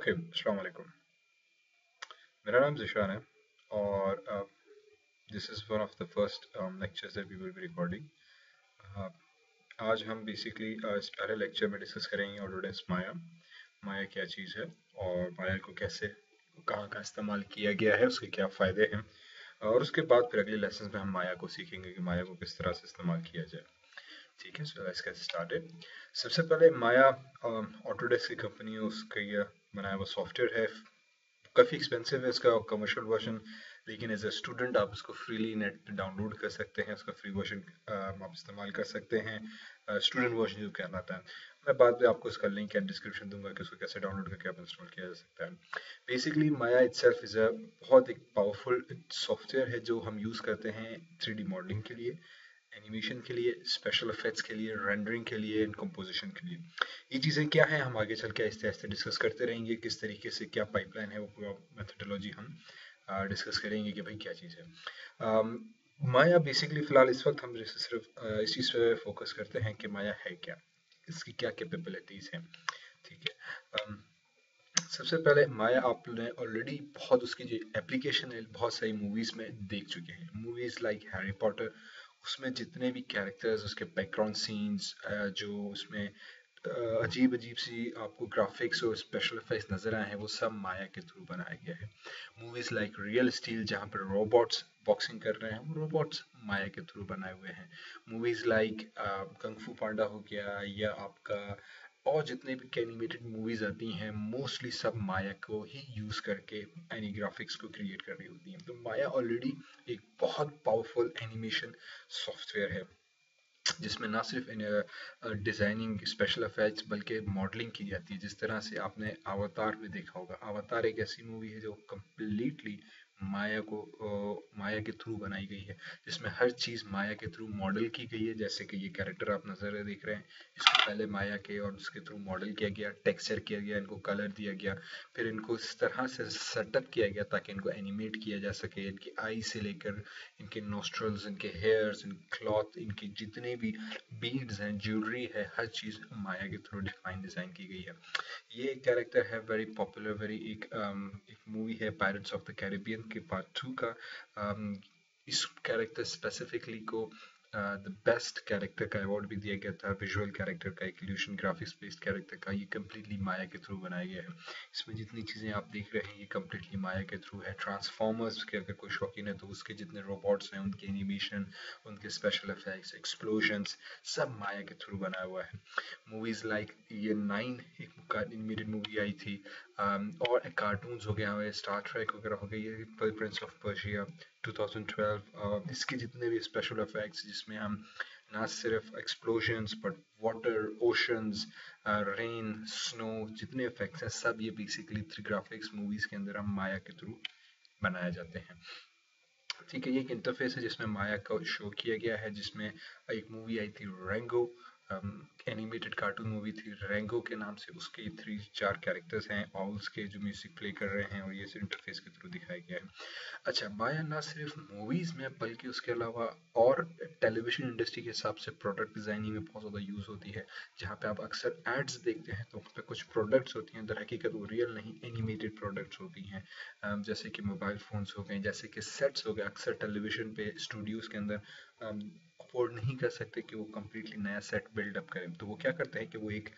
Okay, अस्सलाम वालेकुम। मेरा नाम ज़िशान है और this is one of the first lectures that we will be recording. आज हम बेसिकली इस पहले लेक्चर में डिस्कस करेंगे ऑटोडेस्क माया। माया क्या चीज़ है और माया को कैसे कहाँ कहाँ इस्तेमाल किया गया है, उसके क्या फ़ायदे हैं, और उसके बाद फिर अगले लेसन में हम माया को सीखेंगे कि माया को किस तरह से इस्तेमाल किया जाए। ठीक है, सो लेट्स गेट स्टार्टेड। सबसे पहले माया ऑटोडेस्क की कंपनी है, उसका ये बनाया हुआ सॉफ्टवेयर है। काफ़ी एक्सपेंसिव है इसका कमर्शियल वर्जन, लेकिन एज ए स्टूडेंट आप इसको फ्रीली नेट पे डाउनलोड कर सकते हैं। इसका फ्री वर्जन आप इस्तेमाल कर सकते हैं, स्टूडेंट वर्जन जो कहलाता है। मैं बाद में आपको इसका लिंक एंड डिस्क्रिप्शन दूंगा कि उसको कैसे डाउनलोड करके आप इंस्टॉल किया जा सकता है। Basically Maya itself is a बहुत एक पावरफुल सॉफ्टवेयर है जो हम यूज़ करते हैं 3D मॉडलिंग के लिए, एनिमेशन के लिए, स्पेशल इफेक्ट्स के लिए, रेंडरिंग के लिए एंड कंपोजिशन के लिए। ये चीज़ें क्या हैं हम आगे चल के आहिस्ते आहिस्ते डिस्कस करते रहेंगे, किस तरीके से क्या पाइपलाइन है, वो पूरा मेथोडोलॉजी हम डिस्कस करेंगे कि भाई क्या चीज़ है। माया बेसिकली फ़िलहाल इस वक्त हम जैसे सिर्फ इस चीज़ पे फोकस करते हैं कि माया है क्या, इसकी क्या कैपेबिलिटीज़ हैं। ठीक है, सबसे पहले माया आपने ऑलरेडी बहुत उसकी जो एप्लीकेशन है बहुत सारी मूवीज़ में देख चुके हैं। मूवीज़ लाइक हैरी पॉटर, उसमें जितने भी कैरेक्टर्स, उसके बैकग्राउंड सीन्स, जो उसमें अजीब अजीब सी आपको ग्राफिक्स और स्पेशल इफेक्ट्स नज़र आए हैं, वो सब माया के थ्रू बनाया गया है। मूवीज़ लाइक रियल स्टील जहाँ पर रोबोट्स बॉक्सिंग कर रहे हैं, वो रोबोट्स माया के थ्रू बनाए हुए हैं। मूवीज़ लाइक कंग फू पांडा हो गया, या आपका और जितने भी एनिमेटेड मूवीज आती हैं मोस्टली सब माया को ही यूज करके एनी ग्राफिक्स को क्रिएट कर रही होती हैं। तो माया ऑलरेडी एक बहुत पावरफुल एनिमेशन सॉफ्टवेयर है जिसमें ना सिर्फ डिज़ाइनिंग स्पेशल इफेक्ट्स बल्कि मॉडलिंग की जाती है। जिस तरह से आपने अवतार में देखा होगा, अवतार एक ऐसी मूवी है जो कम्प्लीटली माया के थ्रू बनाई गई है, जिसमें हर चीज़ माया के थ्रू मॉडल की गई है। जैसे कि ये कैरेक्टर आप नज़र देख रहे हैं, इसको पहले माया के और उसके थ्रू मॉडल किया गया, टेक्सचर किया गया, इनको कलर दिया गया, फिर इनको इस तरह से सेटअप किया गया ताकि इनको एनिमेट किया जा सके। इनकी आई से लेकर इनके नोस्ट्रल्स, इनके हेयर्स, इन क्लॉथ, इनकी जितने भी बीड्स हैं, ज्वेलरी है, हर चीज़ माया के थ्रू डिफाइन डिज़ाइन की गई है। ये कैरेक्टर है वेरी पॉपुलर, वेरी एक मूवी है पायरेट्स ऑफ द कैरिबियन के पार्ट 2 का। um, इस कैरेक्टर स्पेसिफिकली को द बेस्ट कैरेक्टर का अवार्ड भी दिया गया था, विजुअल कैरेक्टर का, एक इल्यूशन ग्राफिक्स बेस्ड कैरेक्टर का। ये कम्प्लीटली माया के थ्रू बनाया गया है। इसमें जितनी चीज़ें आप देख रहे हैं ये कम्प्लीटली माया के थ्रू है। ट्रांसफॉर्मर्स के अगर कोई शौकीन है तो उसके जितने रोबोट्स हैं, उनके एनिमेशन, उनके स्पेशल इफेक्ट्स, एक्सप्लोजन्स, सब माया के थ्रू बनाया हुआ है। मूवीज़ लाइक ये 9 एक एनिमेटेड मूवी आई थी, और कार्टून्स हो गया, हमारे स्टार ट्रैक वगैरह हो गई, ये प्रिंस ऑफ पर्शिया 2012, इसके जितने भी स्पेशल इफेक्ट्स जिसमें हम ना सिर्फ explosions but water, oceans, rain, snow, जितने इफेक्ट्स हैं सब ये बेसिकली थ्री ग्राफिक्स मूवीज के अंदर हम माया के थ्रू बनाए जाते हैं। ठीक है, ये एक इंटरफेस है जिसमें माया का शो किया गया है, जिसमें एक मूवी आई थी रेंगो, एनिमेटेड कार्टून मूवी थी रेंगो के नाम से। उसके 3-4 कैरेक्टर्स हैं ऑल्स के जो म्यूजिक प्ले कर रहे हैं, और ये इंटरफेस के थ्रू दिखाया गया है। अच्छा, माया ना सिर्फ मूवीज में बल्कि उसके अलावा और टेलीविजन इंडस्ट्री के हिसाब से प्रोडक्ट डिजाइनिंग में बहुत ज़्यादा यूज़ होती है। जहाँ पे आप अक्सर एड्स देखते हैं तो उस पर कुछ प्रोडक्ट्स होती हैं, दर हकीकत वो रियल नहीं एनिमेटेड प्रोडक्ट्स होती हैं। जैसे कि मोबाइल फ़ोन्स हो गए, जैसे कि सेट्स हो गए। अक्सर टेलीविजन पे स्टूडियोज़ के अंदर अफोर्ड नहीं कर सकते कि वो कम्प्लीटली नया सेट बिल्डअप करें, तो वो क्या करते हैं कि वो एक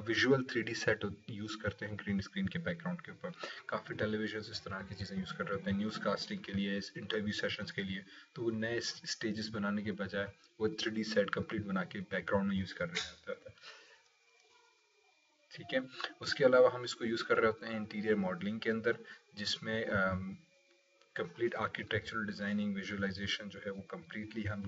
विजुअल 3D सेट यूज़ करते हैं ग्रीन स्क्रीन के बैकग्राउंड के ऊपर। काफ़ी टेलीविजन इस तरह की चीज़ें यूज़ कर रहे होते हैं न्यूज़ कास्टिंग के लिए, इंटरव्यू सेशंस के लिए। तो वो नए स्टेजेस बनाने के बजाय वो 3D सेट कंप्लीट बना के बैकग्राउंड में यूज़ कर रहे होते हैं। ठीक है, उसके अलावा हम इसको यूज़ कर रहे होते हैं इंटीरियर मॉडलिंग के अंदर, जिसमें कंप्लीट आर्किटेक्चरल डिज़ाइनिंग, विजुअलाइजेशन जो है वो कम्प्लीटली हम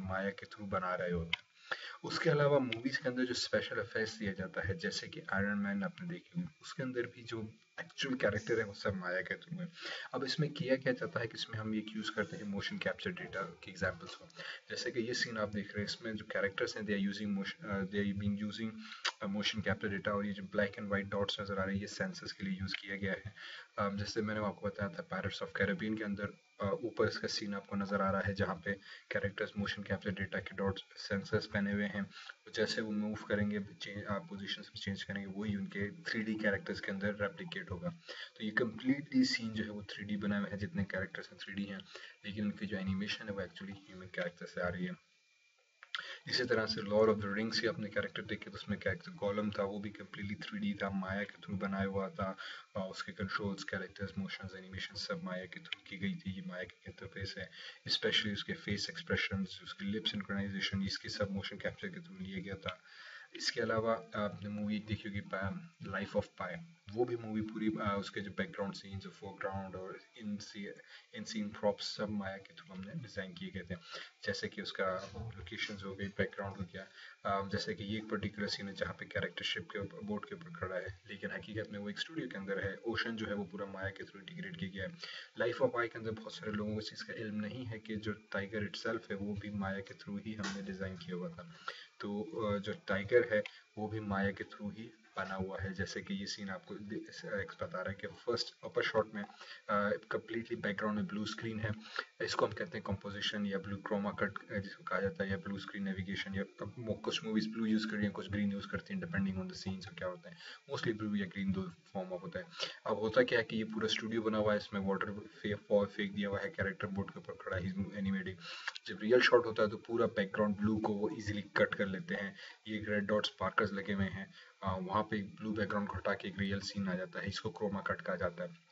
माया के थ्रू बना रहे होते हैं। उसके अलावा मूवीज के अंदर जो स्पेशल इफेक्ट्स दिया जाता है, जैसे कि आयरन मैन आपने देखी होगी, उसके अंदर भी जो एक्चुअल कैरेक्टर है वो सब माया के थ्रू है। अब इसमें किया क्या जाता है कि इसमें हम एक यूज़ करते हैं मोशन कैप्चर डेटा की एग्जांपल्स को। जैसे कि ये सीन आप देख रहे हैं, इसमें जो कैरेक्टर्स हैं they are using they are being using motion capture data, और ये जो ब्लैक एंड वाइट डॉट्स नजर आ रहे हैं ये सेंसर्स के लिए यूज़ किया गया है। जैसे मैंने आपको बताया था पायरेट्स ऑफ कैरेबियन के अंदर ऊपर इसका सीन आपको नजर आ रहा है जहाँ पे कैरेक्टर्स मोशन कैप्चर डेटा के डॉट सेंसर्स पहने हुए हैं। तो जैसे वो मूव करेंगे, पोजीशन चेंज करेंगे, वही उनके 3D कैरेक्टर्स के अंदर रेप्लिकेट होगा। तो ये कम्प्लीटली सीन जो है वो 3D बना हुआ है, जितने कैरेक्टर्स हैं 3D हैं, लेकिन उनकी जो एनिमेशन है वो एक्चुअली ह्यूमन कैरेक्टर से आ रही है। इसी तरह से लॉर्ड ऑफ द रिंग्स ही अपने कैरेक्टर देखे तो उसमें कैरेक्टर गॉलम था, वो भी कम्प्लीटली 3D था, माया के थ्रू बनाया हुआ था। उसके कंट्रोल्स, कैरेक्टर्स, मोशंस, एनिमेशन सब माया के थ्रू की गई थी। ये माया के इंटरफेस है, स्पेशली उसके फेस एक्सप्रेशंस, उसके लिप सिंक्रोनाइजेशन, इसके सब मोशन कैप्चर के थ्रू लिया गया था। इसके अलावा आपने मूवी देखी होगी लाइफ ऑफ पाई, वो भी मूवी पूरी उसके जो बैकग्राउंड सीन्स, फोरग्राउंड और इन सीन प्रॉप्स सब माया के थ्रू हमने डिज़ाइन किए गए थे। जैसे कि उसका लोकेशंस हो गई, बैकग्राउंड हो गया। जैसे कि ये एक पर्टिकुलर सीन है जहाँ पे कैरेक्टर शिप के बोट के ऊपर खड़ा है, लेकिन हकीकत में वो एक स्टूडियो के अंदर है। ओशन जो है वो पूरा माया के थ्रू इंटीग्रेट किया गया है। लाइफ ऑफ पाई के अंदर बहुत सारे लोगों को इस चीज़ का इल्म नहीं है कि जो टाइगर इटसेल्फ है वो भी माया के थ्रू ही हमने डिज़ाइन किया हुआ था। तो जो टाइगर है वो भी माया के थ्रू ही बना हुआ है। जैसे कि ये सीन आपको बता रहा है कि फर्स्ट अपर शॉट में कंप्लीटली बैकग्राउंड में ब्लू स्क्रीन है। इसको हम कहते हैं कंपोजिशन या ब्लू क्रोमा कट जिसको कहा जाता है, या ब्लू स्क्रीन नेविगेशन, या कुछ मूवीज ब्लू यूज कर रही हैं, कुछ ग्रीन यूज करती हैं, डिपेंडिंग ऑन द सीन्स क्या होता है। मोस्टली ब्लू या ग्रीन दो फॉर्म ऑफ होता है। अब होता क्या है कि ये पूरा स्टूडियो बना हुआ है, इसमें वाटर फेंक दिया हुआ है, कैरेक्टर बोर्ड के ऊपर खड़ा है एनिमेटेड। जब रियल शॉट होता है तो पूरा बैकग्राउंड ब्लू को वो इजीली कट कर लेते हैं। ये रेड डॉट स्पार्कर्स लगे हुए हैं, वहाँ पे ब्लू बैकग्राउंड को हटा के एक रियल सीन आ जाता है, इसको क्रोमा कट कहा जाता है।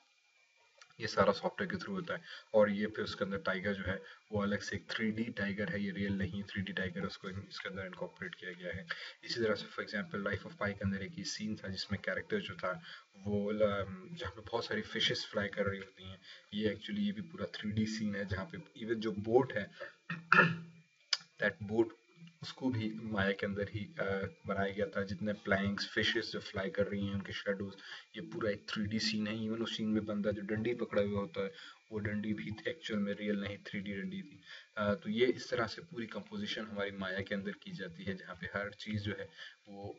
ये सारा सॉफ्टवेयर के थ्रू होता है। और ये फिर उसके अंदर टाइगर जो है वो अलग से एक 3D टाइगर है, ये रियल नहीं 3D टाइगर है, उसको इसके अंदर इनकॉर्पोरेट किया गया है। इसी तरह से फॉर एग्जांपल लाइफ ऑफ पाई के अंदर एक ये सीन था जिसमें कैरेक्टर जो था वो जहाँ पे बहुत सारी फिशेस फ्लाई कर रही होती हैं, ये एक्चुअली ये भी पूरा 3D सीन है, जहाँ पे इवन जो बोट है दैट बोट उसको भी माया के अंदर ही बनाया गया था। जितने प्लैंक्स, फिशेस जो फ्लाई कर रही हैं, उनके शेडोज, ये पूरा एक 3D सीन है। इवन उस सीन में बंदा जो डंडी पकड़ा हुआ होता है वो डंडी भी एक्चुअल में रियल नहीं 3D डंडी थी। तो ये इस तरह से पूरी कंपोजिशन हमारी माया के अंदर की जाती है, जहाँ पे हर चीज़ जो है वो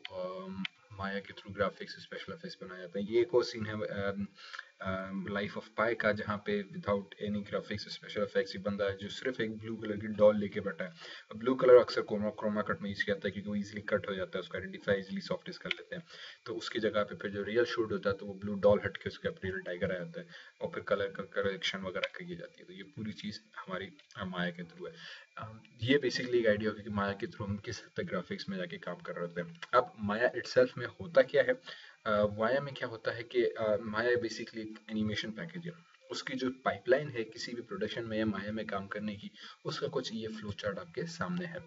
माया के थ्रू ग्राफिक्स, स्पेशल इफेक्ट्स बनाया जाता है। ये एक और सीन है लाइफ ऑफ पाई का, जहाँ पे without any graphics, special effects, ये बंदा है जो सिर्फ एक ब्लू कलर की डॉल लेके बैठा है। ब्लू कलर अक्सर क्रोमा कट में यूज किया जाता है क्योंकि वो इजीली कट हो जाता है, उसको आइडेंटिफाई इजीली सॉफ्टनेस कर लेते हैं। तो उसकी जगह पे फिर जो रियल शूट होता है तो वो ब्लू डॉल हट के उसके रियल टाइगर आ जाता है, और फिर कलर का करेक्शन वगैरह की जाती है। तो ये पूरी चीज़ हमारी माया के थ्रू है। ये बेसिकली एक आइडिया होगा कि माया के थ्रू हम किस हद तक ग्राफिक्स में जाके काम कर रहे होते हैं। अब माया इटसेल्फ में होता क्या है, माया में क्या होता है कि माया बेसिकली एक एनिमेशन पैकेज है। उसकी जो पाइपलाइन है किसी भी प्रोडक्शन में या माया में काम करने की, उसका कुछ ये फ्लो चार्ट आपके सामने है।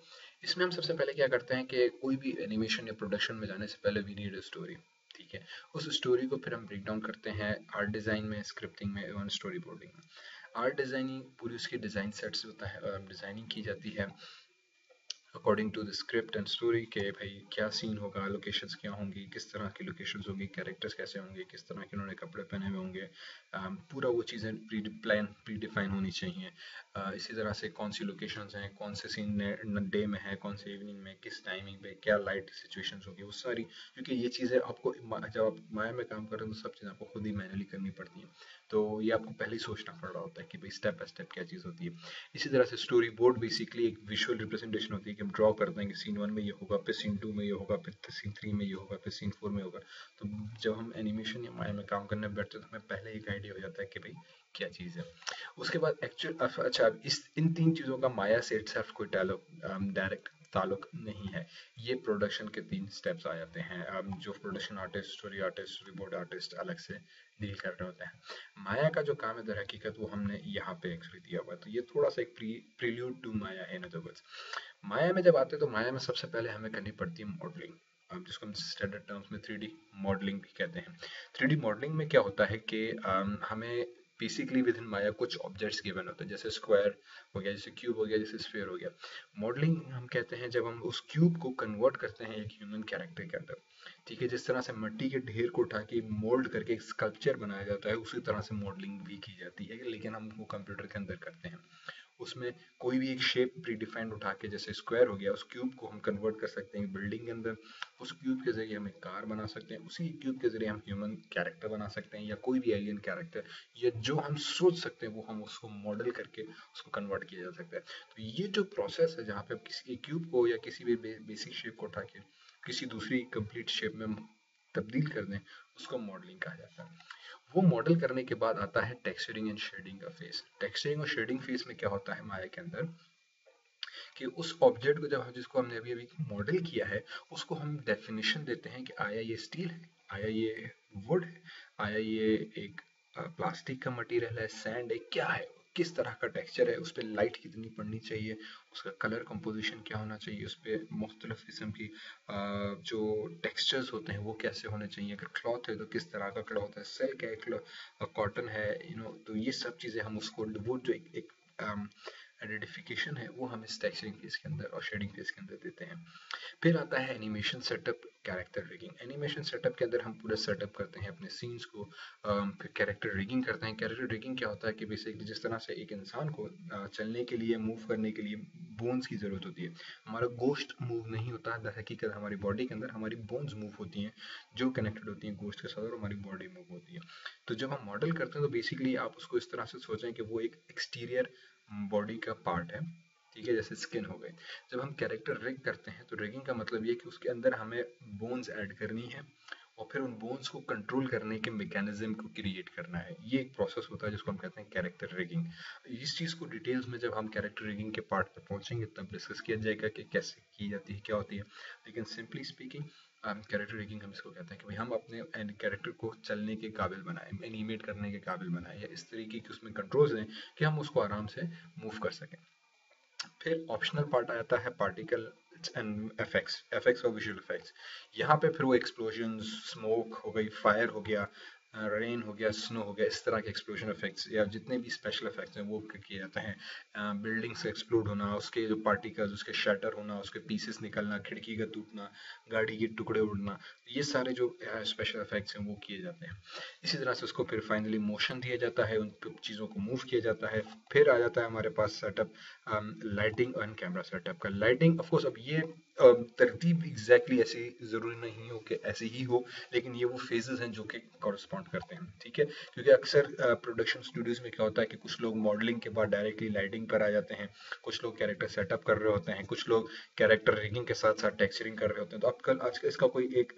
इसमें हम सबसे पहले क्या करते हैं कि कोई भी एनिमेशन या प्रोडक्शन में जाने से पहले वी नीड अ स्टोरी। ठीक है, उस स्टोरी को फिर हम ब्रेक डाउन करते हैं आर्ट डिजाइन में, स्क्रिप्टिंग में और स्टोरी बोर्डिंग में। आर्ट डिजाइनिंग पूरी उसकी डिजाइन सेट्स होता है, डिजाइनिंग की जाती है according to the script and story के भाई क्या सीन होगा, लोकेशंस क्या होंगी, किस तरह की लोकेशंस होंगी, कैरेक्टर्स कैसे होंगे, किस तरह के उन्होंने कपड़े पहने हुए होंगे, पूरा वो चीज़ें प्री डिफाइन होनी चाहिए। इसी तरह से कौन सी लोकेशंस हैं, कौन से सीन डे में है, कौन से इवनिंग में, किस टाइमिंग पे क्या लाइट सिचुएशंस होगी, वो सारी, क्योंकि ये चीज़ें आपको जब आप माया में काम कर रहे हो तो सब चीज़ें आपको खुद ही मैनुअली करनी पड़ती हैं। तो ये आपको पहले ही सोचना पड़ रहा होता है कि भाई स्टेप बाय स्टेप क्या चीज़ होती है। इसी तरह से स्टोरी बोर्ड बेसिकली एक विजुअल रिप्रेजेंटेशन होती है कि हम ड्रॉ करते हैं कि सीन 1 में ये होगा, फिर सीन 2 में ये होगा, फिर सीन 3 में ये होगा, फिर सीन 4 में होगा। तो जब हम एनिमेशन या माया में काम करने बैठते हैं तो हमें पहले एक आइडिया हो जाता है कि भाई क्या चीज़ है। उसके बाद एक्चुअल अच्छा इस इन तीन चीज़ों का माया से इटसेल्फ कोई डायरेक्ट ताल्लुक नहीं है। ये प्रोडक्शन के 3 स्टेप्स आ जाते हैं। जो production artist, story artist, story board artist अलग से डील कर रहे होते हैं। माया का जो काम है दर हकीकत वो हमने यहाँ पे एक्चुअली दिया हुआ है। तो ये थोड़ा सा एक प्रील्यूड टू माया है। इन अदर वर्ड्स, माया में जब आते हैं तो माया में सबसे पहले हमें करनी पड़ती है मॉडलिंग, जिसको हम स्टैंडर्ड टर्म्स में 3D मॉडलिंग भी कहते हैं। 3D मॉडलिंग में क्या होता है कि हमें बेसिकली विद इन माया कुछ ऑब्जेक्ट्स गिवन होते हैं, जैसे स्क्वायर हो गया, जैसे क्यूब हो गया, जैसे स्फीयर हो गया। मॉडलिंग हम कहते हैं जब हम उस क्यूब को कन्वर्ट करते हैं एक ह्यूमन कैरेक्टर के अंदर। ठीक है, जिस तरह से मिट्टी के ढेर को उठा के मोल्ड करके एक स्कल्पचर बनाया जाता है, उसी तरह से मॉडलिंग भी की जाती है, लेकिन हम वो कंप्यूटर के अंदर करते हैं। उसमें कोई भी एक शेप प्री डिफाइंड उठा के, जैसे स्क्वायर हो गया, उस क्यूब को हम कन्वर्ट कर सकते हैं बिल्डिंग के अंदर। उस क्यूब के जरिए हम एक कार बना सकते हैं, उसी क्यूब के जरिए हम ह्यूमन कैरेक्टर बना सकते हैं या कोई भी एलियन कैरेक्टर, या जो हम सोच सकते हैं वो हम उसको मॉडल करके उसको कन्वर्ट किया जा सकता है। तो ये जो प्रोसेस है जहाँ पे आप किसी क्यूब को या किसी भी बेसिक शेप को उठा के किसी दूसरी कंप्लीट शेप में तब्दील कर दें, उसको मॉडलिंग कहा जाता है। वो मॉडल करने के बाद आता है टेक्सचरिंग एंड शेडिंग का फेज। टेक्सचरिंग और शेडिंग फेज में क्या होता है माया के अंदर कि उस ऑब्जेक्ट को जब हम जिसको हमने अभी अभी मॉडल किया है उसको हम डेफिनेशन देते हैं कि आया ये स्टील है, आया ये वुड है, आया ये एक प्लास्टिक का मटेरियल है, सैंड है, क्या है, किस तरह का टेक्सचर है, उस पर लाइट कितनी पड़नी चाहिए, उसका कलर कंपोजिशन क्या होना चाहिए, उस पर मुख्तलिफ किस्म की जो टेक्सचर्स होते हैं वो कैसे होने चाहिए, अगर क्लॉथ है तो किस तरह का क्लॉथ है, सिल्क है, कॉटन है, तो ये सब चीज़ें हम उसको वो जो एक आइडेंटिफिकेशन है वो हम इस टेक्सचरिंग फेज के अंदर और शेडिंग फेज के अंदर देते हैं। फिर आता है animation setup, character rigging. Animation setup के अंदर हम पूरा सेटअप करते हैं अपने सीन्स को। फिर कैरेक्टर रिगिंग करते हैं। कैरेक्टर रिगिंग क्या होता है कि बेसिकली जिस तरह से एक इंसान को चलने के लिए, मूव करने के लिए बोन्स की जरूरत होती है, हमारा गोश्त मूव नहीं होता है, हकीकत हमारी बॉडी के अंदर हमारी बोन्स मूव होती हैं जो कनेक्टेड होती हैं गोश्त के साथ, और हमारी बॉडी मूव होती है। तो जब हम मॉडल करते हैं तो बेसिकली आप उसको इस तरह से सोचें कि वो एक एक्सटीरियर बॉडी का पार्ट है, ठीक है, जैसे स्किन हो गई। जब हम कैरेक्टर रिग करते हैं तो रिगिंग का मतलब ये कि उसके अंदर हमें बोन्स ऐड करनी है और फिर उन बोन्स को कंट्रोल करने के मैकेनिज्म को क्रिएट करना है। ये एक प्रोसेस होता है जिसको हम कहते हैं कैरेक्टर रिगिंग। इस चीज़ को डिटेल्स में जब हम कैरेक्टर रिगिंग के पार्ट पर पहुंचेंगे तब डिस्कस किया जाएगा कि कैसे की जाती है, क्या होती है। लेकिन सिंपली स्पीकिंग कैरेक्टर रिगिंग हम इसको कहते हैं कि भाई हम अपने कैरेक्टर को चलने के काबिल बनाएं, एनिमेट करने के काबिल बनाएं, या इस तरीके की उसमें कंट्रोल्स दें कि हम उसको आराम से मूव कर सकें। फिर ऑप्शनल पार्ट आता है पार्टिकल एंड एफेक्ट्स, एफेक्ट्स और विजुअल इफेक्ट्स। यहाँ पे फिर वो एक्सप्लोजन, स्मोक हो गई, फायर हो गया, रेन हो गया, स्नो हो गया, इस तरह के एक्सप्लोजन इफेक्ट्स या जितने भी स्पेशल इफेक्ट्स हैं वो किए जाते हैं। बिल्डिंग्स एक्सप्लोड होना, उसके जो पार्टिकल्स, उसके शटर होना, उसके पीसेस निकलना, खिड़की का टूटना, गाड़ी के टुकड़े उड़ना, ये सारे जो स्पेशल इफेक्ट्स हैं वो किए जाते हैं। इसी तरह से उसको फिर फाइनली मोशन दिया जाता है, उन चीज़ों को मूव किया जाता है। फिर आ जाता है हमारे पास सेटअप, लाइटिंग और कैमरा सेटअप का। लाइटिंग ऑफ कोर्स अब ये तरतीब एग्जैक्टली ऐसी ज़रूरी नहीं हो कि ऐसे ही हो, लेकिन ये वो फेजेस हैं जो कि कॉरस्पॉन्ड करते हैं, ठीक है। क्योंकि अक्सर प्रोडक्शन स्टूडियोज में क्या होता है कि कुछ लोग मॉडलिंग के बाद डायरेक्टली लाइटिंग पर आ जाते हैं, कुछ लोग कैरेक्टर सेटअप कर रहे होते हैं, कुछ लोग कैरेक्टर रिगिंग के साथ साथ टेक्सचरिंग कर रहे होते हैं। तो अब कल आज इसका कोई एक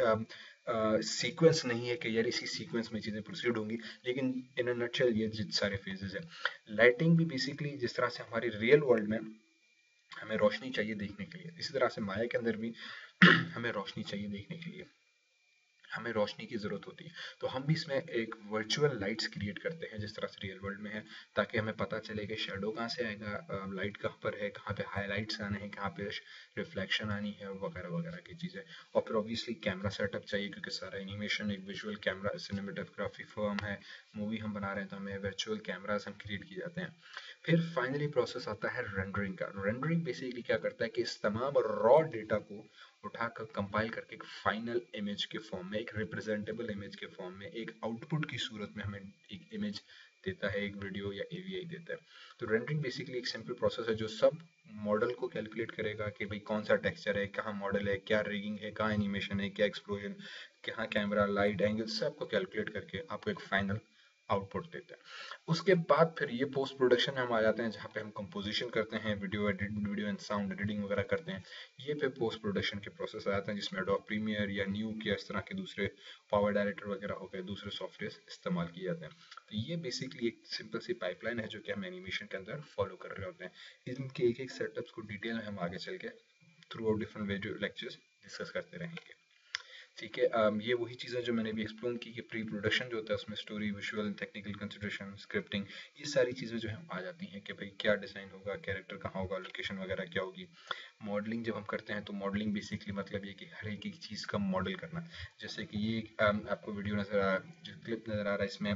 सीक्वेंस नहीं है कि यार इसी सीक्वेंस में चीज़ें प्रोसीड होंगी, लेकिन इन अ नटशेल ये जितने सारे फेजेस हैं। लाइटिंग भी बेसिकली जिस तरह से हमारी रियल वर्ल्ड में हमें रोशनी चाहिए देखने के लिए, इसी तरह से माया के अंदर भी हमें रोशनी चाहिए देखने के लिए, हमें रोशनी की ज़रूरत होती है। तो हम भी इसमें एक वर्चुअल लाइट्स क्रिएट करते हैं जिस तरह से रियल वर्ल्ड में है, ताकि हमें पता चले कि शेडो कहाँ से आएगा, लाइट कहाँ पर है, कहाँ पे हाईलाइट्स आने हैं, कहाँ पे रिफ्लेक्शन आनी है, वगैरह वगैरह की चीज़ें। और फिर ऑब्वियसली कैमरा सेटअप चाहिए क्योंकि सारा एनिमेशन एक विजुअल कैमरा सिनेमेटोग्राफी फर्म है, मूवी हम बना रहे हैं तो हमें वर्चुअल कैमरास हम क्रिएट किए जाते हैं। फिर फाइनली प्रोसेस आता है रेंडरिंग का। रेंडरिंग बेसिकली क्या करता है कि इस तमाम रॉ डेटा को उठाकर कंपाइल करके एक फाइनल इमेज के फॉर्म में, एक रिप्रेजेंटेबल इमेज के फॉर्म में, एक आउटपुट की सूरत में हमें एक इमेज देता है, एक वीडियो या एवीआई देता है। तो रेंडरिंग बेसिकली एक सिंपल प्रोसेस है जो सब मॉडल को कैलकुलेट करेगा कि भाई कौन सा टेक्सचर है, कहाँ मॉडल है, क्या रिगिंग है, कहाँ एनिमेशन है, क्या एक्सप्लोजन, कहाँ कैमरा, लाइट, एंगल, सबको कैलकुलेट करके आपको एक फाइनल आउटपुट देता है। उसके बाद फिर ये पोस्ट प्रोडक्शन में हम आ जाते हैं जहाँ पे हम कंपोजिशन करते हैं, video edit, video and sound editing वगैरह करते हैं। ये फिर पोस्ट प्रोडक्शन के प्रोसेस आ जाते हैं जिसमें एडोब प्रीमियर या न्यूक या इस तरह के दूसरे पावर डायरेक्टर वगैरह हो गए, दूसरे सॉफ्टवेयर इस्तेमाल किए जाते हैं। तो ये बेसिकली एक सिंपल सी पाइपलाइन है जो कि हम एनिमेशन के अंदर फॉलो कर रहे होते हैं। इनके एक एक सेटअप्स को डिटेल में हम आगे चल के through out different video lectures discuss करते रहेंगे, ठीक है। ये वही चीज़ें जो मैंने भी एक्सप्लोर की कि प्री प्रोडक्शन जो होता है उसमें story, visual, technical consideration, scripting, ये सारी चीज़ें जो है आ जाती हैं कि भाई क्या डिज़ाइन होगा, कैरेक्टर कहाँ होगा, लोकेशन वगैरह क्या होगी। मॉडलिंग जब हम करते हैं तो मॉडलिंग बेसिकली मतलब ये कि हर एक चीज़ का मॉडल करना। जैसे कि ये आपको वीडियो नज़र आ जो क्लिप नज़र आ रहा है इसमें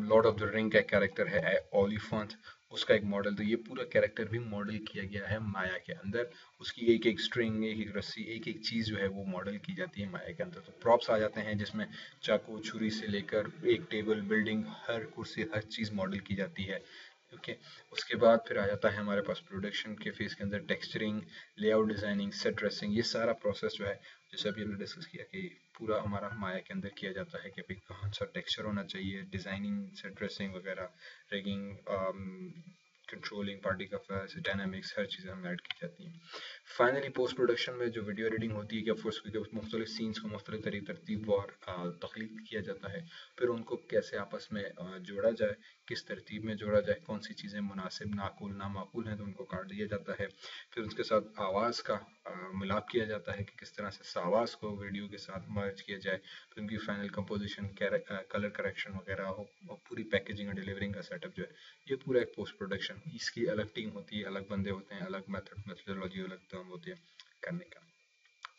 लॉर्ड ऑफ द रिंग का कैरेक्टर है ओलिफेंट, उसका एक मॉडल। तो ये पूरा कैरेक्टर भी मॉडल किया गया है माया के अंदर। उसकी एक एक स्ट्रिंग, एक एक रस्सी, एक एक चीज़ जो है वो मॉडल की जाती है माया के अंदर। तो प्रॉप्स आ जाते हैं जिसमें चाकू, छुरी से लेकर एक टेबल, बिल्डिंग, हर कुर्सी, हर चीज़ मॉडल की जाती है ओके। उसके बाद फिर आ जाता है हमारे पास प्रोडक्शन के फेज के अंदर texturing, layout designing, set dressing. ये सारा प्रोसेस जो है, जैसे अभी हमने डिस्कस किया कि पूरा हमारा माया के अंदर किया जाता है कि भाई कौन सा टेक्सचर होना चाहिए, डिजाइनिंग, सेट ड्रेसिंग वगैरह, रिगिंग, कंट्रोलिंग, पार्टी का फेस, डायनामिक्स, हर चीज़ें हमें ऐड की जाती हैं। फाइनली पोस्ट प्रोडक्शन में जो वीडियो एडिटिंग होती है कि ऑफकोर्स मुख्तलिफ सीन्स को मुख्तलिफ तरतीब और तख्लीक किया जाता है, फिर उनको कैसे आपस में जोड़ा जाए, किस तरतीब में जोड़ा जाए, कौन सी चीज़ें मुनासिब, नाकुल, नामाकुल हैं तो उनको काट दिया जाता है। फिर उसके साथ आवाज़ का मिलाप किया जाता है कि किस तरह से आवाज़ को वीडियो के साथ मर्ज किया जाए, फिर उनकी फाइनल कंपोजिशन, कलर करेक्शन वगैरह हो, और पूरी पैकेजिंग और डिलीवरिंग का सेटअप जो है, ये पूरा एक पोस्ट प्रोडक्शन। इसकी अलग टीम होती है, अलग बंदे होते हैं, अलग मेथडोलॉजी अलग टर्म होती है करने का।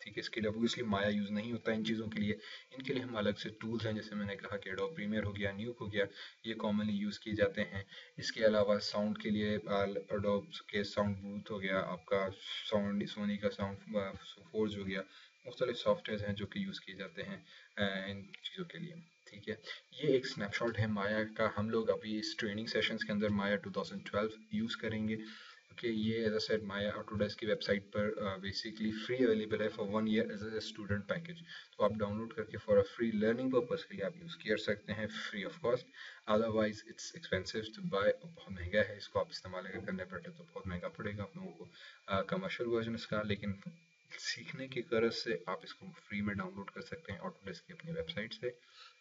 ठीक है, इसके लिए ऑब्वियसली माया यूज़ नहीं होता इन चीज़ों के लिए। इनके लिए हम अलग से टूल्स हैं, जैसे मैंने कहा कि एडोब प्रीमियर हो गया, न्यूक हो गया, ये कॉमनली यूज़ किए जाते हैं। इसके अलावा साउंड के लिए एडोब के साउंड बूथ हो गया, आपका साउंड सोनी का साउंड फोर्ज हो गया, मुख्तलिफ सॉफ्टवेयर हैं जो कि यूज़ किए जाते हैं इन चीज़ों के लिए। ठीक है, ये एक स्नैपशॉट है माया का। हम लोग अभी इस ट्रेनिंग सेशंस के अंदर माया 2012 यूज़ करेंगे। ओके, ये as a said Maya Autodesk की वेबसाइट पर बेसिकली फ्री अवेलेबल है for 1 year as a student package. तो आप डाउनलोड करके for a free learning purpose के लिए आप यूज़ कर सकते हैं free of cost. Otherwise it's expensive to buy, बहुत महंगा है, इसको आप इस्तेमाल अगर करने बैठे तो बहुत महंगा पड़ेगा आप लोगों को। कमर्शियल वर्जन इसका, लेकिन सीखने की गरज से आप इसको फ्री में डाउनलोड कर सकते हैं ऑटोडेस्क की अपनी वेबसाइट से।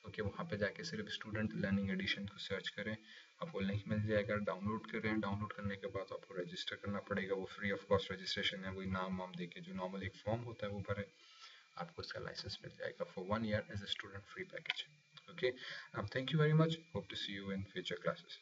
ओके, वहाँ पे जाके सिर्फ स्टूडेंट लर्निंग एडिशन को सर्च करें, आपको लिंक मिल जाएगा, डाउनलोड करें। डाउनलोड करने के बाद आपको रजिस्टर करना पड़ेगा, वो फ्री ऑफ कॉस्ट रजिस्ट्रेशन है, वही नाम वाम देके जो नॉर्मल एक फॉर्म होता है वो भरें, आपको इसका लाइसेंस मिल जाएगा for 1 year as a student free package. Okay, thank you very much, hope to see you in future classes.